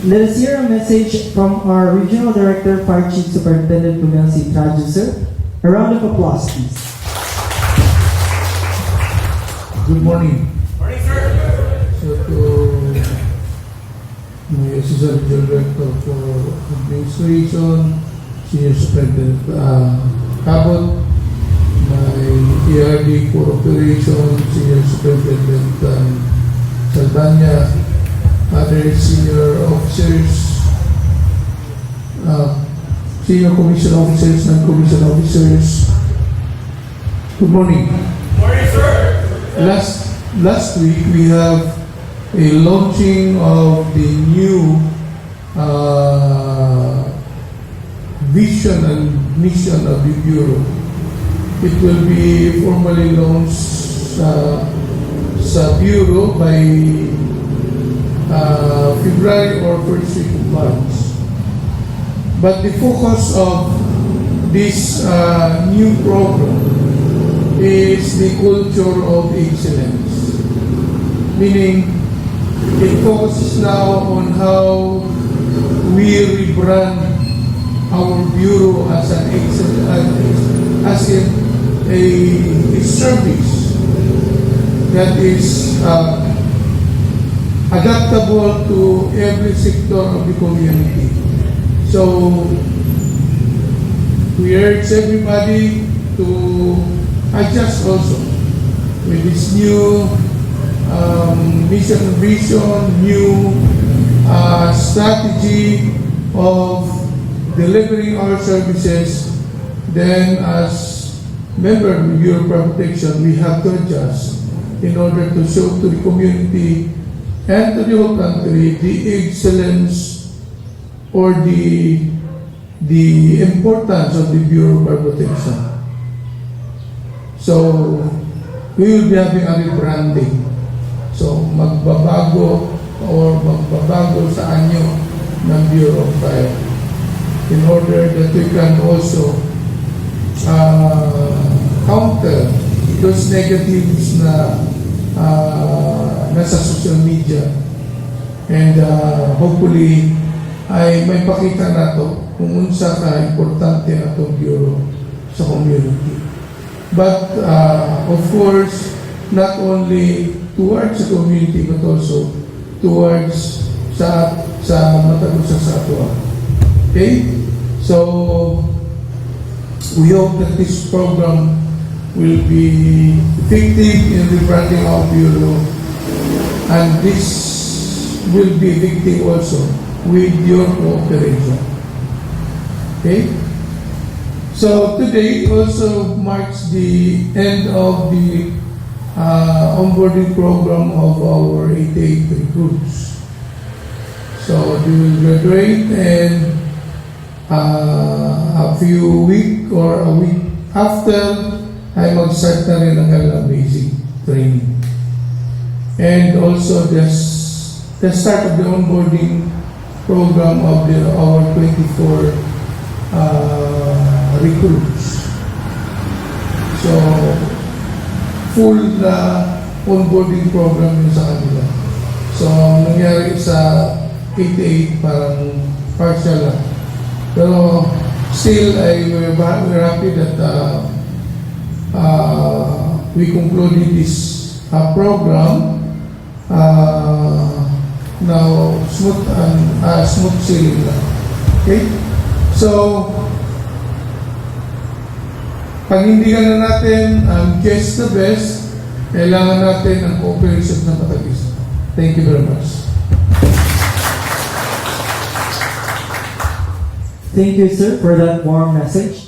Let us hear a message from our Regional Director, Fire Chief Superintendent Kumel C. Traju, sir. A round of applause, please. Good morning. Morning, sir. So to my Assistant Director for Administration, Senior Superintendent Cabot, my ERD for Operations, Senior Superintendent Saldana, other senior officers, senior commission officers, non-commission officers. Good morning. Morning, sir. Last week we have a launching of the new vision and mission of the Bureau. It will be formally launched sa Bureau by February or first week of March. But the focus of this new program is the culture of excellence. Meaning, it focuses now on how we rebrand our Bureau as an as in a service that is adaptable to every sector of the community. So, we urge everybody to adjust also with this new mission and vision, new strategy of delivering our services. Then as member of the Bureau of Protection, we have to adjust in order to show to the community and to the whole country the excellence or the importance of the Bureau of Protection. So, we will be having a rebranding. So, magbabago sa anyo ng Bureau of Fire in order that we can also counter those negatives na nasa social media, and hopefully ay may pakita nato kung unsa ka importante atong Bureau sa community. But of course, not only towards the community but also towards sa matagusa sa ato. Okay? So we hope that this program will be effective in rebranding our Bureau, and this will be effective also with your cooperation. Okay? So today also marks the end of the onboarding program of our 88 recruits. So they will graduate, and a few weeks or a week after ay mag-start na rin ang kanilang basic training. And also the start of the onboarding program of our 24 recruits. So, full na onboarding program yun sa kanila. So, nangyari sa 88 parang partial lang. Pero still, we're happy that we concluded this program. Now, smooth sailing lang. Okay? So, panindigan na natin ang just the best, kailangan natin ang cooperation ng matagis. Thank you very much. Thank you, sir, for that warm message.